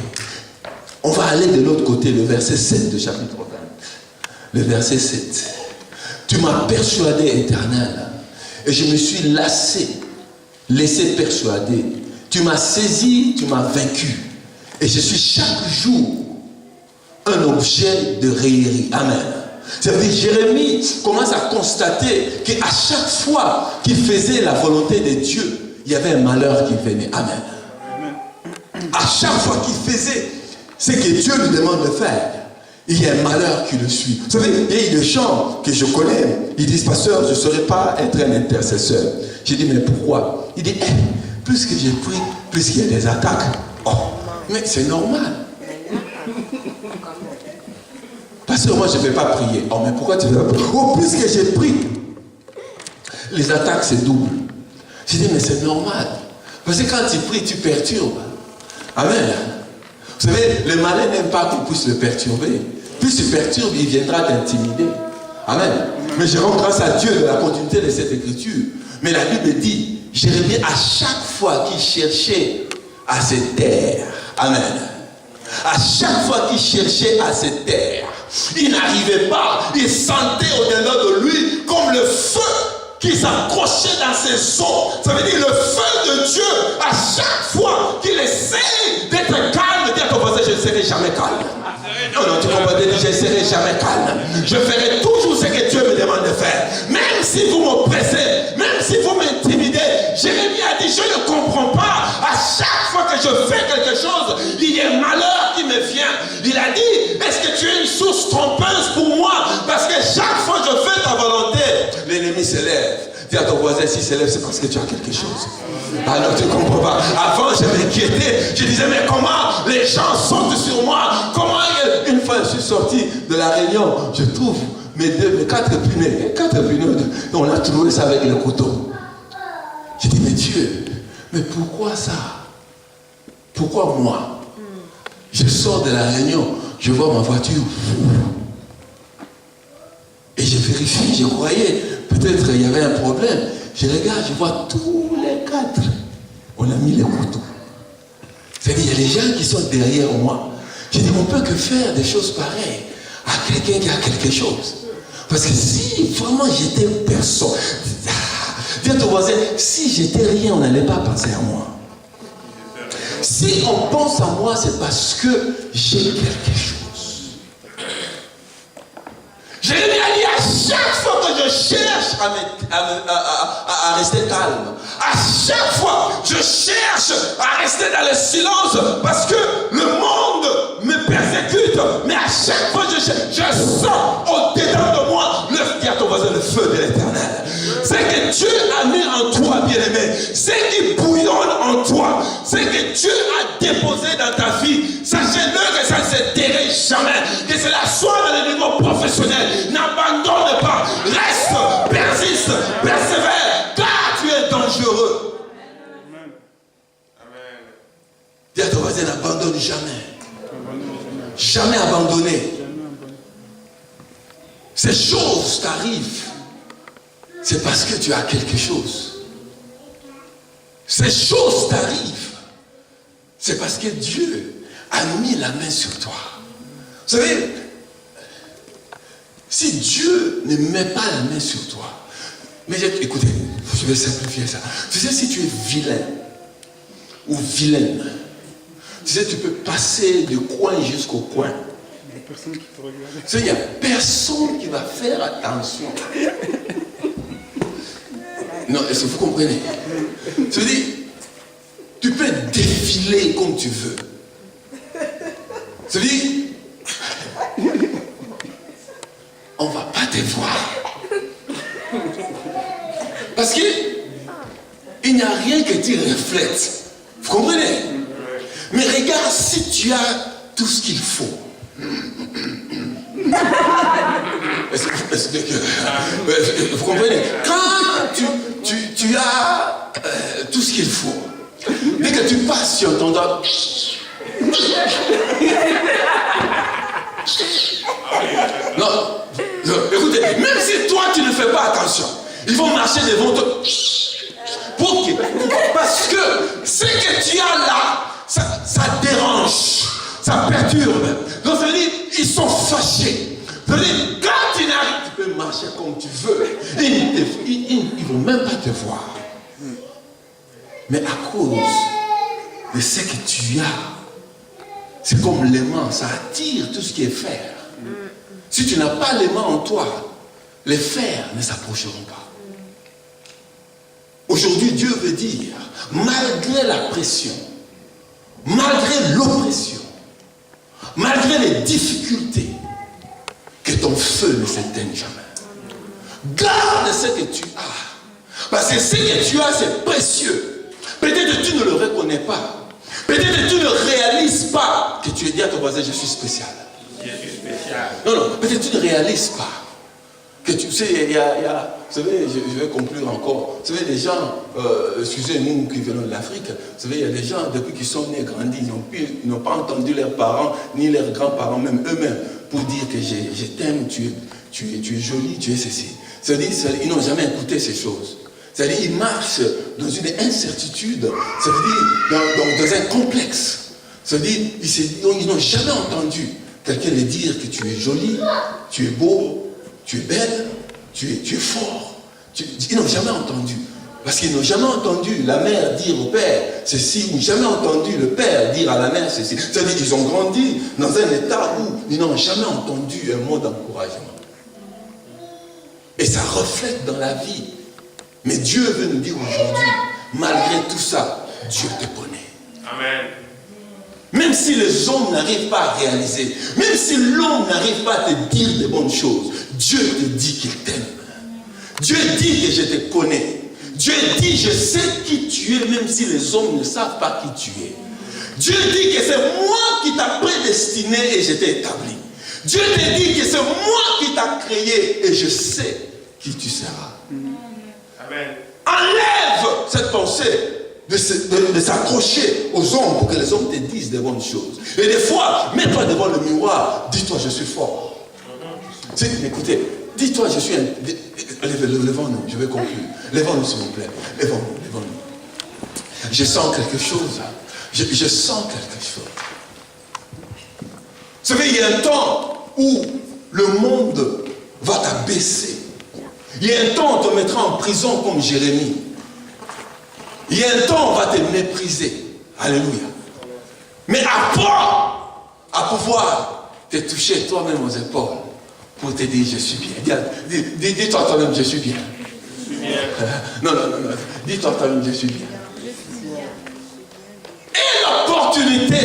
On va aller de l'autre côté, le verset 7 de chapitre 20. Le verset 7. Tu m'as persuadé, Éternel, et je me suis laissé persuader. Tu m'as saisi, tu m'as vaincu. Et je suis chaque jour un objet de raillerie. Amen. C'est-à-dire Jérémie commence à constater qu'à chaque fois qu'il faisait la volonté de Dieu, il y avait un malheur qui venait. Amen. À chaque fois qu'il faisait ce que Dieu lui demande de faire, il y a un malheur qui le suit. Vous savez, il y a des gens que je connais, ils disent, pasteur, je ne saurais pas être un intercesseur. J'ai dit, mais pourquoi? Il dit, plus que j'ai pris, plus qu'il y a des attaques. Oh, mais c'est normal. Parce que moi je ne vais pas prier. Oh, mais pourquoi tu ne veux pas prier? Oh, plus que j'ai pris, les attaques c'est double. J'ai dit, mais c'est normal. Parce que quand tu pries, tu perturbes. Amen. Vous savez, le malin n'aime pas qu'on puisse le perturber. Plus tu perturbes, il viendra t'intimider. Amen. Mais je rends grâce à Dieu de la continuité de cette écriture. Mais la Bible dit, Jérémie, à chaque fois qu'il cherchait à se taire, amen. À chaque fois qu'il cherchait à se taire, il n'arrivait pas. Il sentait au-delà de lui comme le feu qui s'accrochait dans ses os. Ça veut dire le feu de Dieu. À chaque fois qu'il essaie d'être calme, dire à ton voisin, je ne serai jamais calme. Non, non, tu comprends, je ne serai jamais calme. Je ferai toujours ce que Dieu me demande de faire. Même si vous m'oppressez, même si vous m'intimidez. Jérémie a dit, je ne comprends pas. À chaque fois que je fais quelque chose, il y a un malheur qui me vient. Il a dit, est-ce que tu es une source trompeuse pour moi? Parce que chaque fois que je fais ta volonté, l'ennemi se lève. Dis à ton voisin, s'il se lève, c'est parce que tu as quelque chose. Alors tu ne comprends pas. Avant, je m'inquiétais. Je disais, mais comment les gens sautent sur moi? Comment une fois, je suis sorti de la réunion, je trouve mes 4 punais. 4 punais, on a trouvé ça avec le couteau. J'ai dit, mais Dieu, mais pourquoi ça? Pourquoi moi? Je sors de la réunion, je vois ma voiture. Et je vérifie, je croyais, peut-être il y avait un problème. Je regarde, je vois tous les 4. On a mis les couteaux. C'est-à-dire, il y a des gens qui sont derrière moi. J'ai dit, on peut que faire des choses pareilles à quelqu'un qui a quelque chose. Parce que si vraiment j'étais personne, dis à ton voisin, si j'étais rien, on n'allait pas penser à moi. Si on pense à moi, c'est parce que j'ai quelque chose. Jérémie a dit, à chaque fois que je cherche à rester calme, à chaque fois je cherche à rester dans le silence, parce que le monde me persécute, mais à chaque fois je sens au-dedans de moi, dis à ton voisin, le feu de l'Éternel. C'est que Dieu a mis en toi, bien-aimé, c'est qui bouillonne en toi, c'est que Dieu a déposé dans ta vie. Sachez-le que ça ne se terrait jamais, que cela soit dans le niveau professionnel. N'abandonne pas, reste, persiste, persévère, car tu es dangereux. Amen. Dis à ton voisin, n'abandonne jamais. Jamais abandonner. Ces choses t'arrivent, c'est parce que tu as quelque chose. Ces choses t'arrivent, c'est parce que Dieu a mis la main sur toi. Vous savez, si Dieu ne met pas la main sur toi, mais écoutez, je vais simplifier ça. Tu sais, si tu es vilain ou vilaine, tu sais, tu peux passer du coin jusqu'au coin. Il n'y a personne qui te regarde. Tu sais, il n'y a personne qui va faire attention. Non, est-ce que vous comprenez? Je veux dire, tu peux défiler comme tu veux. Je veux dire, on ne va pas te voir. Parce qu'il n'y a rien que tu reflètes. Vous comprenez? Mais regarde si tu as tout ce qu'il faut. Vous comprenez? Quand tu as tout ce qu'il faut, dès que tu passes sur ton dos, non, écoutez, même si toi tu ne fais pas attention, ils vont marcher devant toi. Parce que ce que tu as là, ça dérange, ça perturbe. Donc ça veut dire, ils sont fâchés. Ça veut dire, quand tu n'arrives, tu peux marcher comme tu veux. Ils ne vont même pas te voir. Mais à cause de ce que tu as, c'est comme l'aimant, ça attire tout ce qui est fer. Si tu n'as pas l'aimant en toi, les fers ne s'approcheront pas. Aujourd'hui, Dieu veut dire, malgré la pression, malgré l'oppression, malgré les difficultés, que ton feu ne s'éteigne jamais. Garde ce que tu as. Parce que ce que tu as, c'est précieux. Peut-être que tu ne le reconnais pas. Peut-être que tu ne réalises pas que tu es dit à ton voisin, je suis spécial. Je suis spécial. Non, peut-être que tu ne réalises pas. Que tu sais, il y a vous savez, je vais conclure encore. Vous savez, les gens, excusez-nous qui venons de l'Afrique, vous savez, il y a des gens, depuis qu'ils sont nés, grandis, ils n'ont pas entendu leurs parents, ni leurs grands-parents, même eux-mêmes, pour dire que je t'aime, tu es joli, tu es ceci. C'est-à-dire, ils n'ont jamais écouté ces choses. C'est-à-dire, ils marchent dans une incertitude, c'est-à-dire, dans un complexe. C'est-à-dire, ils n'ont jamais entendu quelqu'un leur dire que tu es joli, tu es beau, tu es belle, tu es fort. Ils n'ont jamais entendu. Parce qu'ils n'ont jamais entendu la mère dire au père ceci, ou jamais entendu le père dire à la mère ceci. C'est-à-dire qu'ils ont grandi dans un état où ils n'ont jamais entendu un mot d'encouragement. Et ça reflète dans la vie. Mais Dieu veut nous dire aujourd'hui, malgré tout ça, Dieu te connaît. Amen. Même si les hommes n'arrivent pas à réaliser, même si l'homme n'arrive pas à te dire des bonnes choses, Dieu te dit qu'il t'aime. Dieu dit que je te connais. Dieu dit, je sais qui tu es, même si les hommes ne savent pas qui tu es. Dieu dit que c'est moi qui t'a prédestiné et je t'ai établi. Dieu te dit que c'est moi qui t'a créé et je sais qui tu seras. Amen. Enlève cette pensée de s'accrocher aux hommes pour que les hommes te disent des bonnes choses. Et des fois, mets-toi devant le miroir, dis-toi je suis fort. Écoutez, dis-toi je suis un... Levons-nous, je vais conclure. Levons-nous s'il vous plaît. Levons-nous. Je sens quelque chose. Je sens quelque chose. savez, il y a un temps où le monde va t'abaisser. Il y a un temps où on te mettra en prison comme Jérémie. Il y a un temps où on va te mépriser. Alléluia. Mais apprends à pouvoir te toucher toi-même aux épaules pour te dire je suis bien. Dis-toi toi-même je suis bien. Non. Dis-toi toi-même je suis bien. Et l'opportunité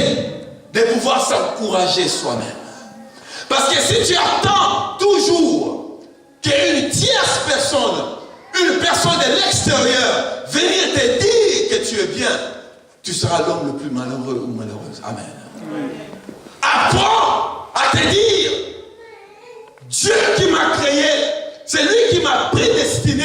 de pouvoir s'encourager soi-même. Parce que si tu attends toujours qu'une tierce personne, une personne de l'extérieur, venir te dire que tu es bien, tu seras l'homme le plus malheureux ou malheureuse. Amen. Apprends à te dire, Dieu qui m'a créé, c'est lui qui m'a prédestiné,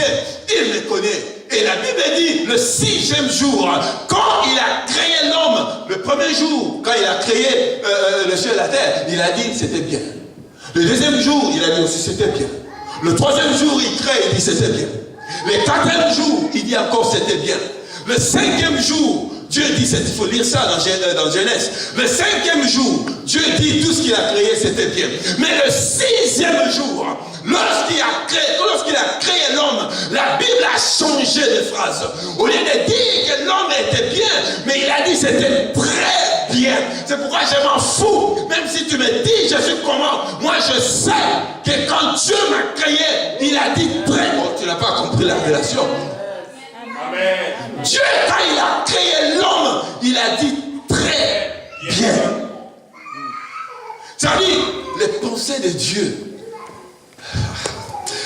il me connaît. Et la Bible dit, le 6e jour, quand il a créé l'homme, le premier jour, quand il a créé le ciel et la terre, il a dit c'était bien. Le 2e jour, il a dit aussi c'était bien. Le 3e jour, il crée, il dit c'était bien. Le 4e jour, il dit encore c'était bien. Le 5e jour, Dieu dit, il faut lire ça dans Genèse. Le 5e jour, Dieu dit tout ce qu'il a créé, c'était bien. Mais le 6e jour, lorsqu'il a créé l'homme, la Bible a changé de phrase. Au lieu de dire que l'homme était bien, mais il a dit c'était très bien. C'est pourquoi je m'en fous. Même si tu me dis je suis comment, moi je sais que quand Dieu m'a créé, il a dit très bien. Tu n'as pas compris la révélation. Dieu, quand il a créé l'homme, il a dit très bien. Ça veut dire, les pensées de Dieu,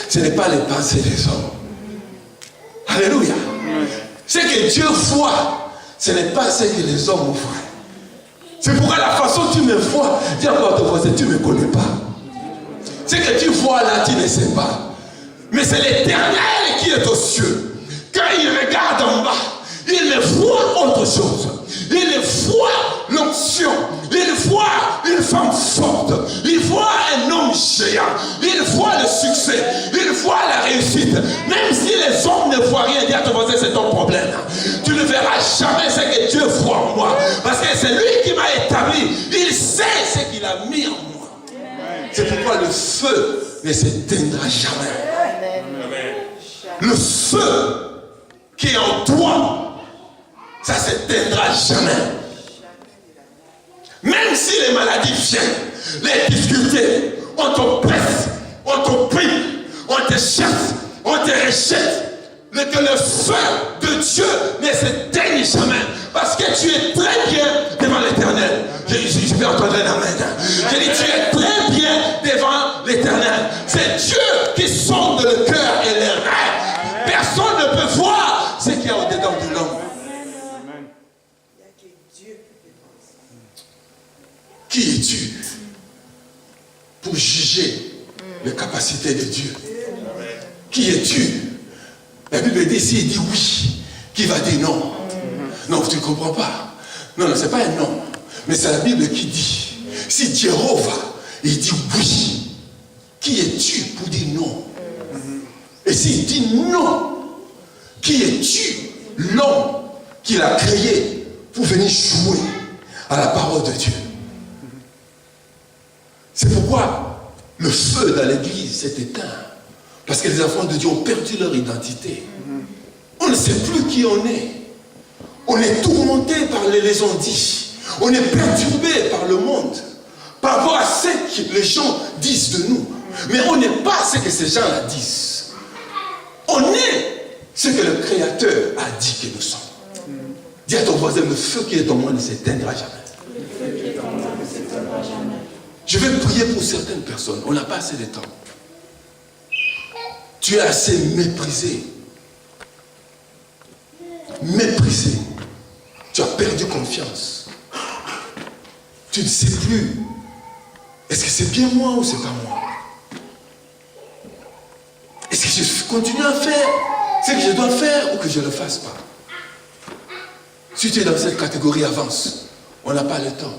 ce n'est pas les pensées des hommes. Alléluia. Ce que Dieu voit, ce n'est pas ce que les hommes voient. C'est pourquoi la façon dont tu me vois, dis encore à ton voisin, tu ne me connais pas. Ce que tu vois là, tu ne sais pas. Mais c'est l'Éternel qui est aux cieux. Quand il regarde en bas, il ne voit autre chose. Il voit l'onction. Il voit une femme forte. Il voit un homme géant. Il voit le succès. Il voit la réussite. Même si les hommes ne voient rien, dis à ton voisin, c'est ton problème. Tu ne verras jamais ce que Dieu voit en moi. Parce que c'est lui qui m'a établi. Il sait ce qu'il a mis en moi. C'est pourquoi le feu ne s'éteindra jamais. Le feu qui est en toi, ça ne s'éteindra jamais. Même si les maladies viennent, les difficultés, on t'oppresse, on t'opprime, on te chasse, on te rejette, mais que le feu de Dieu ne s'éteigne jamais. Parce que tu es très bien devant l'Éternel. Je vais entendre un amen. Je dis, tu es très bien devant l'Éternel. C'est Dieu qui sonde le cœur et les reins. Personne ne peut voir ce qu'il y a au-dedans de l'homme. Qui es-tu pour juger les capacités de Dieu? Qui es-tu? La Bible dit, s'il dit oui, qui va dire non? Non, tu ne comprends pas. Non, ce n'est pas un non. Mais c'est la Bible qui dit, si Jéhovah, il dit oui, qui es-tu pour dire non? Et s'il dit non, qui es-tu, l'homme qu'il a créé pour venir jouer à la parole de Dieu? C'est pourquoi le feu dans l'église s'est éteint. Parce que les enfants de Dieu ont perdu leur identité. On ne sait plus qui on est. On est tourmenté par les ondits. On est perturbé par le monde. Par rapport à ce que les gens disent de nous. Mais on n'est pas ce que ces gens-là disent. On est ce que le Créateur a dit que nous sommes. Dis à ton voisin, le feu qui est en moi ne s'éteindra jamais. Je vais prier pour certaines personnes. On n'a pas assez de temps. Tu es assez méprisé. Méprisé. Tu as perdu confiance. Tu ne sais plus. Est-ce que c'est bien moi ou c'est pas moi? Est-ce que je continue à faire ce que je dois faire ou que je ne le fasse pas? Si tu es dans cette catégorie, avance. On n'a pas le temps.